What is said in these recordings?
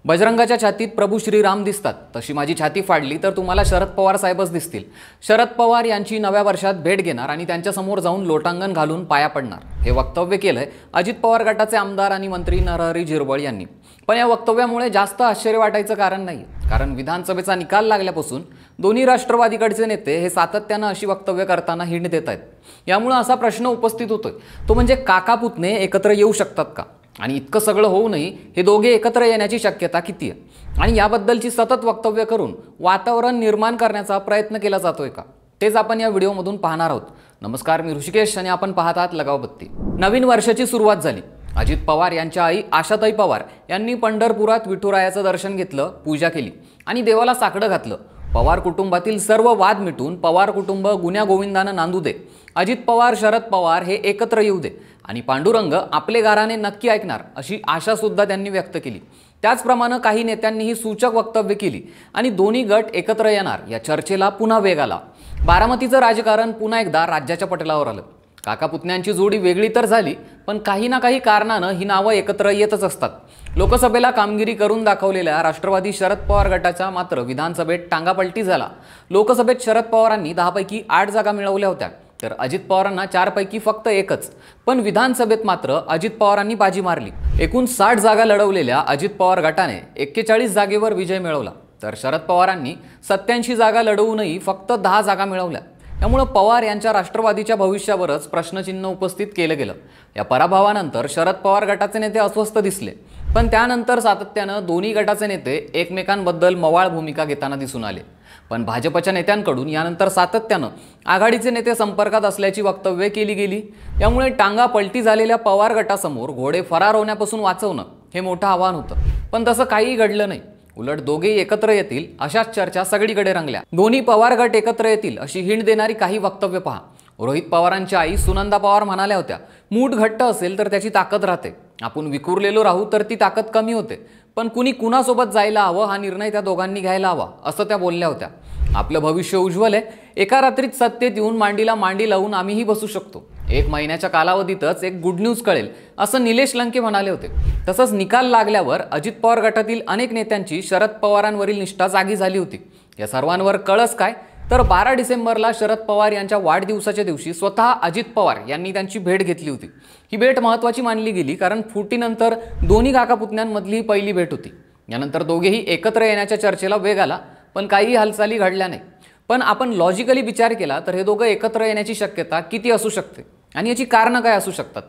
बजरंगाच्या छातीत प्रभू श्रीराम दिसतात, तशी माझी छाती फाडली तर तुम्हाला शरद पवार साहेबच दिसतील। शरद पवार यांची नव्या वर्षात भेट घेणार आणि त्यांच्या समोर जाऊन लोटांगण घालून पाया पडणार, हे वक्तव्य केलंय अजित पवार गटाचे आमदार आणि मंत्री नरहरी झिरवळ यांनी। पण या वक्तव्यामुळे जास्त आश्चर्य वाटायचं कारण नाही, कारण विधानसभेचा निकाल लागल्यापासून दोन्ही राष्ट्रवादीकडचे नेते हे सातत्यानं अशी वक्तव्य करताना हिंट देत आहेत। यामुळे असा प्रश्न उपस्थित होतोय, तो म्हणजे काका पुतणे एकत्र येऊ शकतात का? आणि इतकं सगळं होऊनही हे दोघे एकत्र येण्याची शक्यता किती आहे? आणि याबद्दलची सतत वक्तव्य करून वातावरण निर्माण करण्याचा प्रयत्न केला जातोय का? तेच आपण या व्हिडिओमधून पाहणार आहोत। नमस्कार, मी ऋषिकेश आणि आपण पाहत आहात लगावबत्ती। नवीन वर्षाची सुरुवात झाली। अजित पवार यांच्या आई आशाताई पवार यांनी पंढरपुरात विठुरायाचं दर्शन घेतलं, पूजा केली आणि देवाला साकडं घातलं। पवार कुटुंबातील सर्व वाद मिटून पवार कुटुंब गुण्या गोविंदानं नांदू दे, अजित पवार शरद पवार हे एकत्र येऊ दे आणि पांडुरंग आपले गाराने नक्की ऐकणार, अशी आशा सुद्धा त्यांनी व्यक्त केली। त्याचप्रमाणे काही नेत्यांनीही सूचक वक्तव्य केली आणि दोन्ही गट एकत्र येणार या चर्चेला पुन्हा वेग आला। बारामतीचं राजकारण पुन्हा एकदा राज्याच्या पटलावर आलं। काका पुतण्यांची जोडी वेगळी तर झाली, पण काही ना काही कारणानं ही नावं एकत्र येतच असतात। लोकसभेला कामगिरी करून दाखवलेल्या राष्ट्रवादी शरद पवार गटाचा मात्र विधानसभेत टांगापलटी झाला। लोकसभेत शरद पवारांनी 10 पैकी 8 जागा मिळवल्या होत्या, तर अजित पवारांना 4 पैकी फक्त 1च। पण विधानसभेत मात्र अजित पवारांनी बाजी मारली। एकूण 60 जागा लढवलेल्या अजित पवार गटाने 41 जागेवर विजय मिळवला, तर शरद पवारांनी 87 जागा लढवूनही फक्त 10 जागा मिळवल्या। त्यामुळे पवार यांच्या राष्ट्रवादीच्या भविष्यावरच प्रश्नचिन्ह उपस्थित केलं गेलं। या पराभवानंतर शरद पवार गटाचे नेते अस्वस्थ दिसले, पण त्यानंतर सातत्यानं दोन्ही गटाचे नेते एकमेकांबद्दल मवाळ भूमिका घेताना दिसून आले। पण भाजपच्या नेत्यांकडून यानंतर सातत्यानं आघाडीचे नेते संपर्कात असल्याची वक्तव्ये केली गेली। यामुळे टांगा पलटी झालेल्या पवार गटासमोर घोडे फरार होण्यापासून वाचवणं हे मोठं आव्हान होतं, पण तसं काही घडलं नाही। उलट दोघेही एकत्र येतील अशाच चर्चा सगळीकडे रंगल्या। दोन्ही पवार गट एकत्र येतील अशी हिंट देणारी काही वक्तव्य पहा। रोहित पवारांच्या आई सुनंदा पवार म्हणाल्या होत्या, मूठ घट्ट असेल तर त्याची ताकद राहते, आपण विखुरलेलो राहू तर ती ताकद कमी होते, पण कुणी कुणासोबत जायला हवं हा निर्णय त्या दोघांनी घ्यायला हवा, असं त्या बोलल्या होत्या। आपलं भविष्य उज्ज्वल आहे, एका रात्रीत सत्तेत येऊन मांडीला मांडी लावून आम्हीही बसू शकतो, 1 महिन्याच्या कालावधीतच एक गुड न्यूज कळेल, असं निलेश लंके म्हणाले होते। तसंच निकाल लागल्यावर अजित पवार गटातील अनेक नेत्यांची शरद पवारांवरील निष्ठा जागी झाली होती। या सर्वांवर कळस काय, तर 12 डिसेंबरला शरद पवार यांच्या वाढदिवसाच्या दिवशी स्वतः अजित पवार यांनी त्यांची भेट घेतली होती। ही भेट महत्त्वाची मानली गेली, कारण फुटीनंतर दोन्ही काका पुतण्यांमधली ही पहिली भेट होती। यानंतर दोघेही एकत्र येण्याच्या चर्चेला वेग आला, पण काही हालचाली घडल्या नाही। पण आपण लॉजिकली विचार केला तर हे दोघं एकत्र येण्याची शक्यता किती असू शकते आणि याची कारणं काय असू शकतात?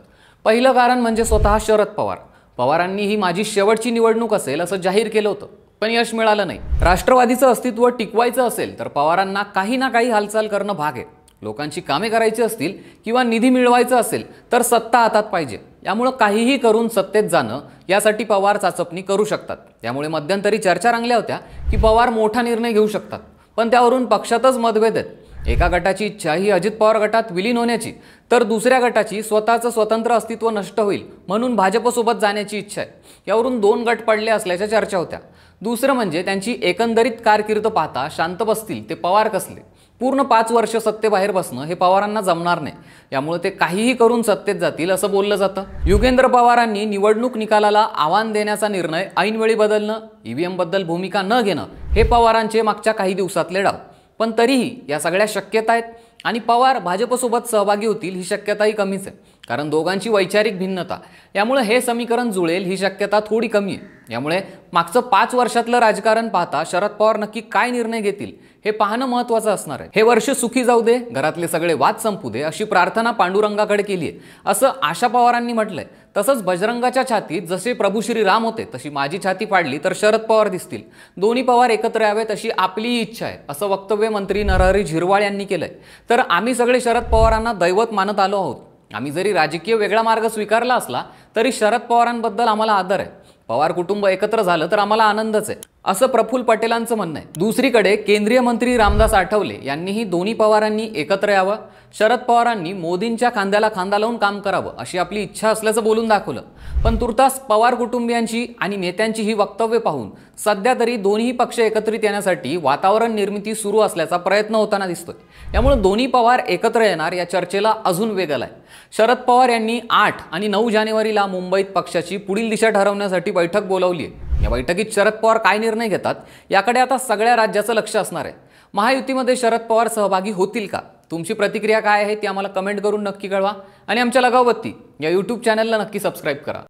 पहिलं कारण म्हणजे स्वतः शरद पवार। पवारांनी ही माझी शेवटची निवडणूक असेल असं जाहीर केलं होतं, पण यश मिळालं नाही। राष्ट्रवादीचं अस्तित्व टिकवायचं असेल तर पवारांना काही ना काही हालचाल करणं भाग आहे। लोकांची कामे करायची असतील किंवा निधी मिळवायचा असेल तर सत्ता हातात पाहिजे। यामुळे काहीही करून सत्तेत जाणं यासाठी पवार चाचपणी करू शकतात। त्यामुळे मध्यंतरी चर्चा रंगल्या होत्या की पवार मोठा निर्णय घेऊ शकतात, पण त्यावरून पक्षातच मतभेद आहेत। एका गटाची इच्छा ही अजित पवार गटात विलीन होण्याची, तर दुसऱ्या गटाची स्वतःचं स्वतंत्र अस्तित्व नष्ट होईल म्हणून भाजपसोबत जाण्याची इच्छा आहे। यावरून 2 गट पडले असल्याच्या चर्चा होत्या। दुसरं म्हणजे त्यांची एकंदरीत कारकीर्द पाहता शांत बसतील ते पवार कसले? पूर्ण 5 वर्ष सत्तेबाहेर बसणं हे पवारांना जमणार नाही, यामुळे ते काहीही करून सत्तेत जातील असं बोललं जातं। युगेंद्र पवारांनी निवडणूक निकालाला आव्हान देण्याचा निर्णय ऐनवेळी बदलणं, ईव्हीएम बद्दल भूमिका न घेणं हे पवारांचे मागच्या काही दिवसातले डाव। पण तरीही या सगळ्या शक्यता आहेत आणि पवार भाजपसोबत सहभागी होतील ही शक्यताही कमीच आहे, कारण दोघांची वैचारिक भिन्नता, यामुळे हे समीकरण जुळेल ही शक्यता थोडी कमी आहे। यामुळे मागचं 5 वर्षातलं राजकारण पाहता शरद पवार नक्की काय निर्णय घेतील हे पाहणं महत्त्वाचं असणार आहे। हे वर्ष सुखी जाऊ दे, घरातले सगळे वाद संपू दे, अशी प्रार्थना पांडुरंगाकडे केली आहे, असं आशा पवारांनी म्हटलंय। तसंच बजरंगाच्या छातीत जसे प्रभू श्रीराम होते तशी माझी छाती फाडली तर शरद पवार दिसतील, दोन्ही पवार एकत्र यावेत अशी आपली इच्छा आहे, असं वक्तव्य मंत्री नरहरी झिरवळ यांनी केलंय। तर आम्ही सगळे शरद पवारांना दैवत मानत आलो आहोत। आम्ही जरी राजकीय वेगळा मार्ग स्वीकारला असला तरी शरद पवारांबद्दल आम्हाला आदर आहे। पवार कुटुंब एकत्र झालं तर आम्हाला आनंदच आहे, असं प्रफुल्ल पटेलांचं म्हणणं आहे। दुसरीकडे केंद्रीय मंत्री रामदास आठवले यांनीही दोन्ही पवारांनी एकत्र यावं, शरद पवारांनी मोदींच्या खांद्याला खांदा लावून काम करावं अशी आपली इच्छा असल्याचं बोलून दाखवलं। पण तुर्तास पवार कुटुंबियांची आणि नेत्यांची ही वक्तव्य पाहून सध्या तरी दोन्ही पक्ष एकत्रित येण्यासाठी वातावरण निर्मिती सुरू असल्याचा प्रयत्न होताना दिसतोय। यामुळे दोन्ही पवार एकत्र येणार या चर्चेला अजून वेग आलाय। शरद पवार यांनी 8 आणि 9 जानेवारीला मुंबईत पक्षाची पुढील दिशा ठरवण्यासाठी बैठक बोलावली आहे। या बैठकीत शरद पवार काय निर्णय घेतात याकडे आता सगळ्या राज्याचं लक्ष असणार आहे. महायुतीमध्ये शरद पवार सहभागी होतील का? तुमची प्रतिक्रिया काय आहे ती आम्हाला कमेंट करून नक्की कळवा आणि आमच्या लगावबत्ती या YouTube चॅनलला नक्की सबस्क्राईब करा.